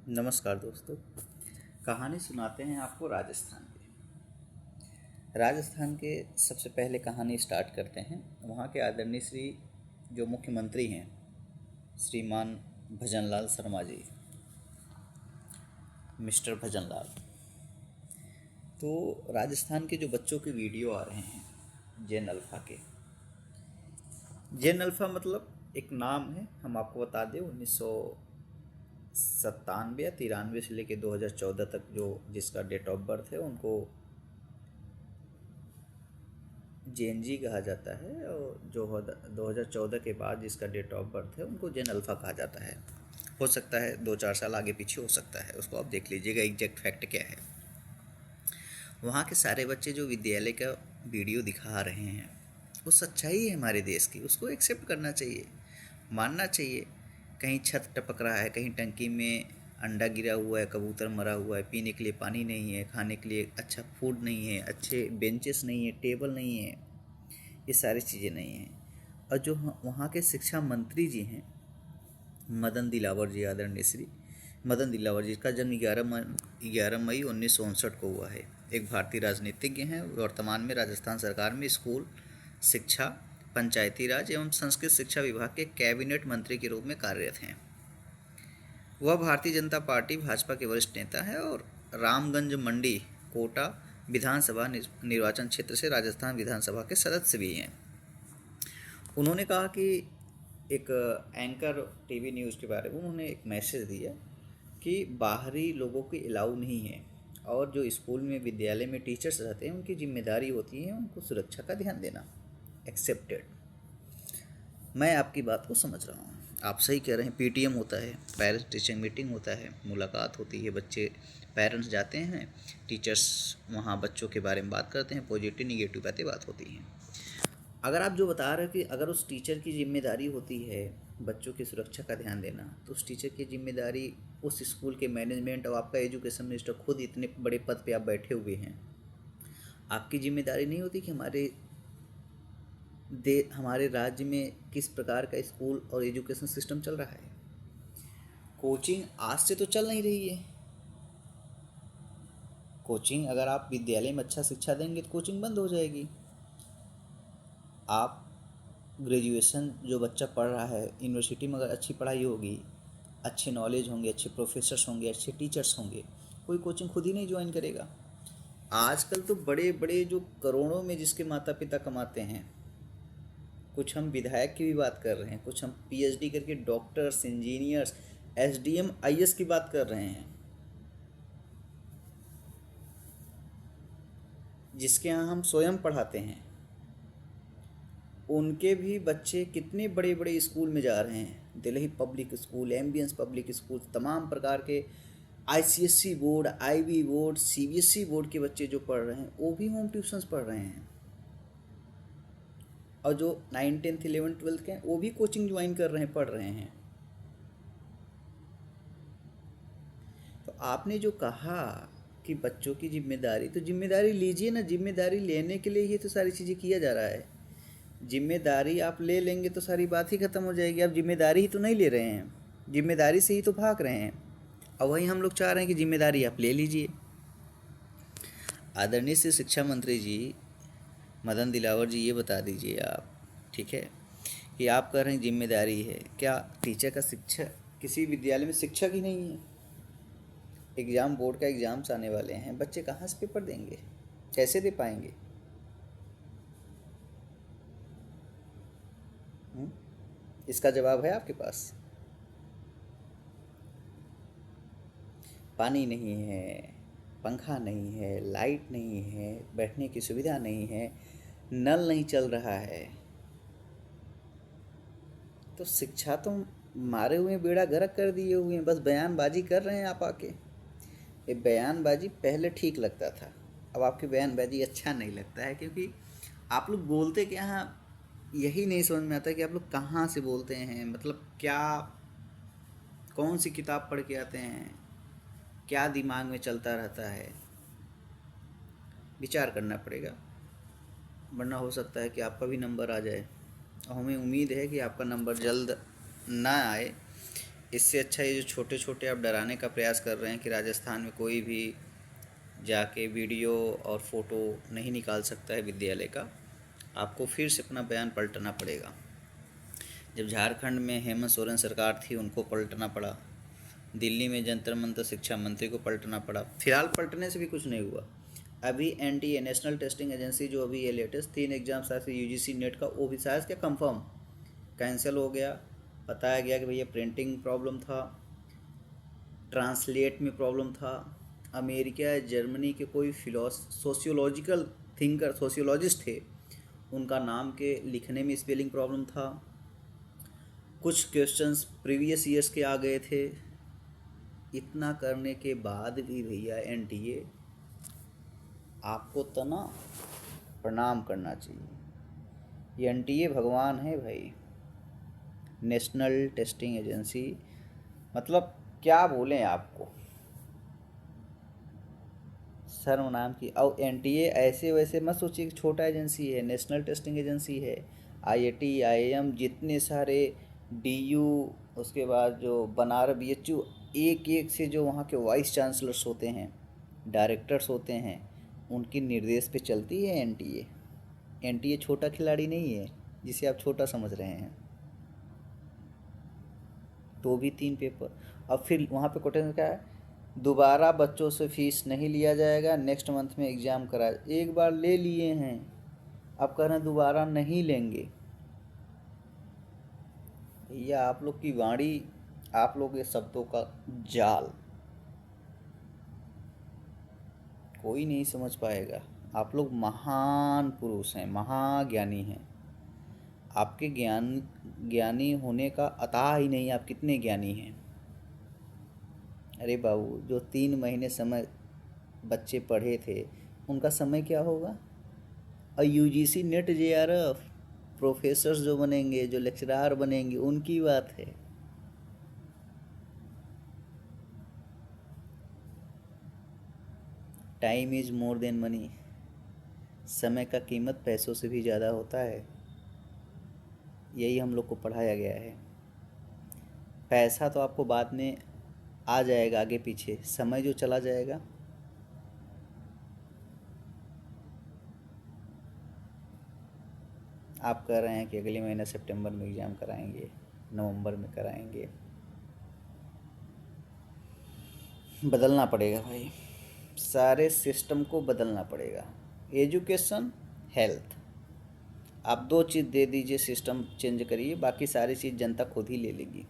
नमस्कार दोस्तों। कहानी सुनाते हैं आपको राजस्थान के सबसे पहले कहानी स्टार्ट करते हैं। वहाँ के आदरणीय श्री जो मुख्यमंत्री हैं श्रीमान भजनलाल शर्मा जी, मिस्टर भजनलाल। तो राजस्थान के जो बच्चों के वीडियो आ रहे हैं जेन अल्फ़ा के, जेन अल्फ़ा मतलब एक नाम है, हम आपको बता दें 1997 या 93 से लेकर 2014 तक जो जिसका डेट ऑफ बर्थ है उनको जेएनजी कहा जाता है, और जो 2014 के बाद जिसका डेट ऑफ बर्थ है उनको जेन अल्फ़ा कहा जाता है। हो सकता है 2-4 साल आगे पीछे हो सकता है, उसको आप देख लीजिएगा एग्जैक्ट फैक्ट क्या है। वहाँ के सारे बच्चे जो विद्यालय का वीडियो दिखा रहे हैं वो सच्चाई है हमारे देश की, उसको एक्सेप्ट करना चाहिए, मानना चाहिए। कहीं छत टपक रहा है, कहीं टंकी में अंडा गिरा हुआ है, कबूतर मरा हुआ है, पीने के लिए पानी नहीं है, खाने के लिए अच्छा फूड नहीं है, अच्छे बेंचेस नहीं है, टेबल नहीं है, ये सारी चीज़ें नहीं हैं। और जो वहाँ के शिक्षा मंत्री जी हैं मदन दिलावर जी, आदरणीय श्री मदन दिलावर जी, का जन्म 11 मई 1959 को हुआ है। एक भारतीय राजनीतिज्ञ हैं, वर्तमान में राजस्थान सरकार में स्कूल शिक्षा, पंचायती राज एवं संस्कृत शिक्षा विभाग के कैबिनेट मंत्री के रूप में कार्यरत हैं। वह भारतीय जनता पार्टी भाजपा के वरिष्ठ नेता हैं और रामगंज मंडी कोटा विधानसभा निर्वाचन क्षेत्र से राजस्थान विधानसभा के सदस्य भी हैं। उन्होंने कहा कि एक एंकर टीवी न्यूज़ के बारे में उन्होंने एक मैसेज दिया कि बाहरी लोगों की अलाउ नहीं है, और जो स्कूल में विद्यालय में टीचर्स रहते हैं उनकी जिम्मेदारी होती है उनको सुरक्षा का ध्यान देना। एक्सेप्टेड। मैं आपकी बात को समझ रहा हूँ, आप सही कह रहे हैं। पीटीएम होता है, पेरेंट्स टीचिंग मीटिंग होता है, मुलाकात होती है, बच्चे पेरेंट्स जाते हैं, टीचर्स वहाँ बच्चों के बारे में बात करते हैं, पॉजिटिव निगेटिव बात होती हैं। अगर आप जो बता रहे हो कि अगर उस टीचर की जिम्मेदारी होती है बच्चों की सुरक्षा का ध्यान देना, तो उस टीचर की जिम्मेदारी उस स्कूल के मैनेजमेंट और आपका एजुकेशन मिनिस्टर खुद इतने बड़े पद पे आप बैठे हुए हैं, आपकी जिम्मेदारी नहीं होती कि हमारे राज्य में किस प्रकार का स्कूल और एजुकेशन सिस्टम चल रहा है। कोचिंग आज से तो चल नहीं रही है। कोचिंग अगर आप विद्यालय में अच्छा शिक्षा देंगे तो कोचिंग बंद हो जाएगी। आप ग्रेजुएशन जो बच्चा पढ़ रहा है, यूनिवर्सिटी में अगर अच्छी पढ़ाई होगी, अच्छे नॉलेज होंगे, अच्छे प्रोफेसर्स होंगे, अच्छे टीचर्स होंगे, कोई कोचिंग खुद ही नहीं ज्वाइन करेगा। आजकल तो बड़े बड़े जो करोड़ों में जिसके माता पिता कमाते हैं, कुछ हम विधायक की भी बात कर रहे हैं, कुछ हम पीएचडी करके डॉक्टर्स, इंजीनियर्स, एसडीएम, आईएएस की बात कर रहे हैं, जिसके यहाँ हम स्वयं पढ़ाते हैं, उनके भी बच्चे कितने बड़े बड़े स्कूल में जा रहे हैं। Delhi public school, ambience public school, तमाम प्रकार के ICSC board, IB board, CBSE board के बच्चे जो पढ़ रहे हैं वो भी होम ट्यूशन्स पढ़ रहे हैं। और जो 9, 10, 11, 12 के हैं वो भी कोचिंग ज्वाइन कर रहे हैं, पढ़ रहे हैं। तो आपने जो कहा कि बच्चों की जिम्मेदारी, तो जिम्मेदारी लीजिए ना। जिम्मेदारी लेने के लिए ही तो सारी चीज़ें किया जा रहा है। जिम्मेदारी आप ले लेंगे तो सारी बात ही ख़त्म हो जाएगी। आप जिम्मेदारी ही तो नहीं ले रहे हैं, जिम्मेदारी से ही तो भाग रहे हैं। और वही हम लोग चाह रहे हैं कि जिम्मेदारी आप ले लीजिए। आदरणीय से शिक्षा मंत्री जी मदन दिलावर जी, ये बता दीजिए आप, ठीक है, कि आप कह रहे हैं जिम्मेदारी है, क्या टीचर का शिक्षा किसी विद्यालय में शिक्षक ही नहीं है? एग्ज़ाम, बोर्ड का एग्ज़ाम्स आने वाले हैं, बच्चे कहाँ से पेपर देंगे, कैसे दे पाएंगे? इसका जवाब है आपके पास? पानी नहीं है, पंखा नहीं है, लाइट नहीं है, बैठने की सुविधा नहीं है, नल नहीं चल रहा है, तो शिक्षा तो मारे हुए बेड़ा गर्क कर दिए हुए हैं। बस बयानबाजी कर रहे हैं आप आके। ये बयानबाजी पहले ठीक लगता था, अब आपकी बयानबाजी अच्छा नहीं लगता है, क्योंकि आप लोग बोलते क्या हैं यही नहीं समझ में आता कि आप लोग कहाँ से बोलते हैं, मतलब क्या, कौन सी किताब पढ़ के आते हैं, क्या दिमाग में चलता रहता है। विचार करना पड़ेगा, वरना हो सकता है कि आपका भी नंबर आ जाए। और हमें उम्मीद है कि आपका नंबर जल्द ना आए, इससे अच्छा ये जो छोटे छोटे आप डराने का प्रयास कर रहे हैं कि राजस्थान में कोई भी जाके वीडियो और फोटो नहीं निकाल सकता है विद्यालय का, आपको फिर से अपना बयान पलटना पड़ेगा। जब झारखंड में हेमंत सोरेन सरकार थी उनको पलटना पड़ा, दिल्ली में जंतर मंतर शिक्षा मंत्री को पलटना पड़ा। फिलहाल पलटने से भी कुछ नहीं हुआ। अभी एनटीए नेशनल टेस्टिंग एजेंसी जो अभी ये लेटेस्ट 3 एग्जाम्स आए थे यूजीसी नेट का, वो भी शायद क्या कंफर्म कैंसिल हो गया। बताया गया कि भैया प्रिंटिंग प्रॉब्लम था, ट्रांसलेट में प्रॉब्लम था। अमेरिका जर्मनी के कोई सोशियोलॉजिकल थिंकर सोशियोलॉजिस्ट थे, उनका नाम के लिखने में स्पेलिंग प्रॉब्लम था। कुछ क्वेश्चंस प्रीवियस ईयर्स के आ गए थे। इतना करने के बाद भी भैया एनटीए आपको तो ना प्रणाम करना चाहिए। ये एनटीए भगवान है भाई, नेशनल टेस्टिंग एजेंसी। मतलब क्या बोलें आपको, शर्म नाम की। और एनटीए ऐसे वैसे मत सोचिए कि छोटा एजेंसी है, नेशनल टेस्टिंग एजेंसी है। आईआईटी आईआईएम जितने सारे डीयू, उसके बाद जो बनारस बीएचयू, एक एक से जो वहाँ के वाइस चांसलर्स होते हैं, डायरेक्टर्स होते हैं, उनके निर्देश पे चलती है एनटीए। एनटीए छोटा खिलाड़ी नहीं है जिसे आप छोटा समझ रहे हैं। तो भी 3 पेपर। अब फिर वहाँ पे कोटेशन क्या है, दोबारा बच्चों से फीस नहीं लिया जाएगा, नेक्स्ट मंथ में एग्ज़ाम करा। एक बार ले लिए हैं, अब कह रहे हैं दोबारा नहीं लेंगे। भैया आप लोग की वाणी, आप लोग के शब्दों का जाल कोई नहीं समझ पाएगा। आप लोग महान पुरुष हैं, महाज्ञानी हैं। आपके ज्ञानी होने का अता ही नहीं, आप कितने ज्ञानी हैं। अरे बाबू, जो 3 महीने समय बच्चे पढ़े थे उनका समय क्या होगा। और यूजीसी नेट जेआरएफ प्रोफेसर्स जो बनेंगे, जो लेक्चरार बनेंगे, उनकी बात है। Time is more than money. समय का कीमत पैसों से भी ज़्यादा होता है। यही हम लोग को पढ़ाया गया है। पैसा तो आपको बाद में आ जाएगा, आगे पीछे। समय जो चला जाएगा, आप कह रहे हैं कि अगले महीने सितंबर में एग्ज़ाम कराएंगे, नवंबर में कराएंगे। बदलना पड़ेगा भाई, सारे सिस्टम को बदलना पड़ेगा। एजुकेशन, हेल्थ, आप 2 चीज़ दे दीजिए, सिस्टम चेंज करिए, बाकी सारी चीज़ जनता खुद ही ले लेगी।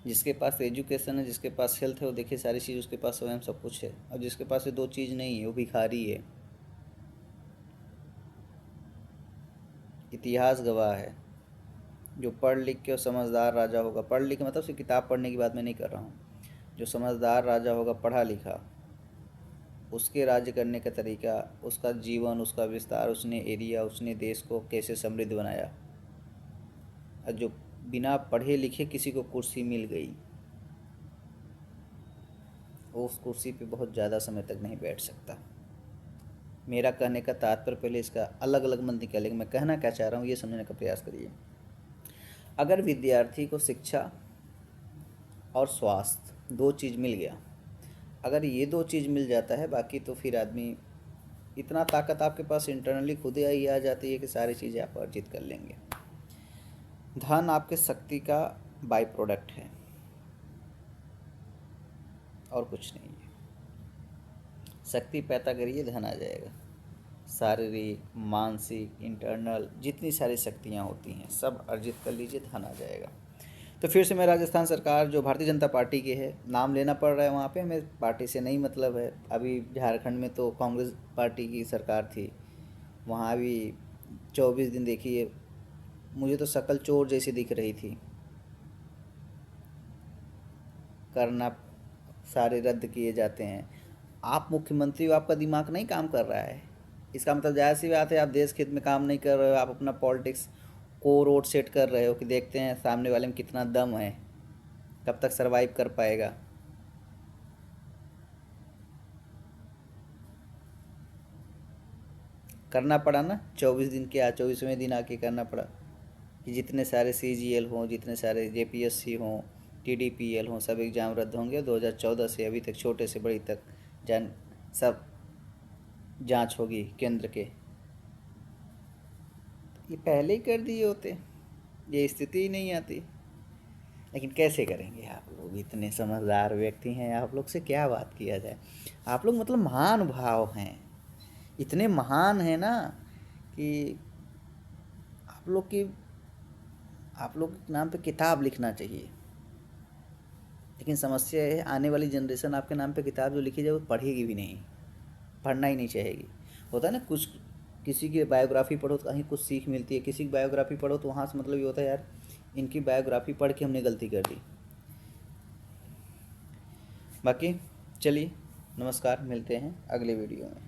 जिसके पास एजुकेशन है, जिसके पास हेल्थ है, वो देखिए सारी चीज़ उसके पास स्वयं सब कुछ है। और जिसके पास ये 2 चीज़ नहीं है वो भिखारी है। इतिहास गवाह है। जो पढ़ लिख के और समझदार राजा होगा, पढ़ लिख के मतलब सिर्फ किताब पढ़ने की बात मैं नहीं कर रहा हूँ, जो समझदार राजा होगा, पढ़ा लिखा, उसके राज्य करने का तरीका, उसका जीवन, उसका विस्तार, उसने एरिया, उसने देश को कैसे समृद्ध बनाया। और जो बिना पढ़े लिखे किसी को कुर्सी मिल गई, वो उस कुर्सी पे बहुत ज़्यादा समय तक नहीं बैठ सकता। मेरा कहने का तात्पर्य, पहले इसका अलग अलग मत निकालेंगे, मैं कहना क्या चाह रहा हूँ ये समझने का प्रयास करिए। अगर विद्यार्थी को शिक्षा और स्वास्थ्य 2 चीज़ मिल गया, अगर ये 2 चीज़ मिल जाता है, बाकी तो फिर आदमी, इतना ताकत आपके पास इंटरनली खुद ही आ जाती है कि सारी चीज़ें आप अर्जित कर लेंगे। धन आपके शक्ति का बाई प्रोडक्ट है और कुछ नहीं है। शक्ति पैदा करिए, धन आ जाएगा। शारीरिक, मानसिक, इंटरनल जितनी सारी शक्तियाँ होती हैं सब अर्जित कर लीजिए, धन आ जाएगा। तो फिर से मैं राजस्थान सरकार जो भारतीय जनता पार्टी की है, नाम लेना पड़ रहा है वहाँ पे, हमें पार्टी से नहीं मतलब है। अभी झारखंड में तो कांग्रेस पार्टी की सरकार थी, वहाँ भी 24 दिन देखिए, मुझे तो शक्ल चोर जैसी दिख रही थी। करना सारे रद्द किए जाते हैं। आप मुख्यमंत्री हो, आपका दिमाग नहीं काम कर रहा है, इसका मतलब जाहिर सी बात है आप देश हित में काम नहीं कर रहे हो। आप अपना पॉलिटिक्स को रोड सेट कर रहे हो कि देखते हैं सामने वाले में कितना दम है, कब तक सरवाइव कर पाएगा। करना पड़ा ना, 24 दिन के 24वें दिन आके करना पड़ा कि जितने सारे सीजीएल हों, जितने सारे जेपीएससी हों, TDPL हों, सब एग्ज़ाम रद्द होंगे। 2014 से अभी तक छोटे से बड़ी तक जान सब जांच होगी केंद्र के। ये पहले ही कर दिए होते, ये स्थिति ही नहीं आती। लेकिन कैसे करेंगे, आप लोग इतने समझदार व्यक्ति हैं, आप लोग से क्या बात किया जाए। आप लोग मतलब महानुभाव हैं, इतने महान हैं ना कि आप लोग के नाम पे किताब लिखना चाहिए। लेकिन समस्या है, आने वाली जनरेशन आपके नाम पे किताब जो लिखी जाए वो पढ़ेगी भी नहीं, पढ़ना ही नहीं चाहेगी। होता है ना, कुछ किसी की बायोग्राफी पढ़ो तो कहीं कुछ सीख मिलती है, किसी की बायोग्राफी पढ़ो तो वहाँ से मतलब ये होता है यार इनकी बायोग्राफी पढ़ के हमने गलती कर दी। बाकी चलिए, नमस्कार, मिलते हैं अगले वीडियो में।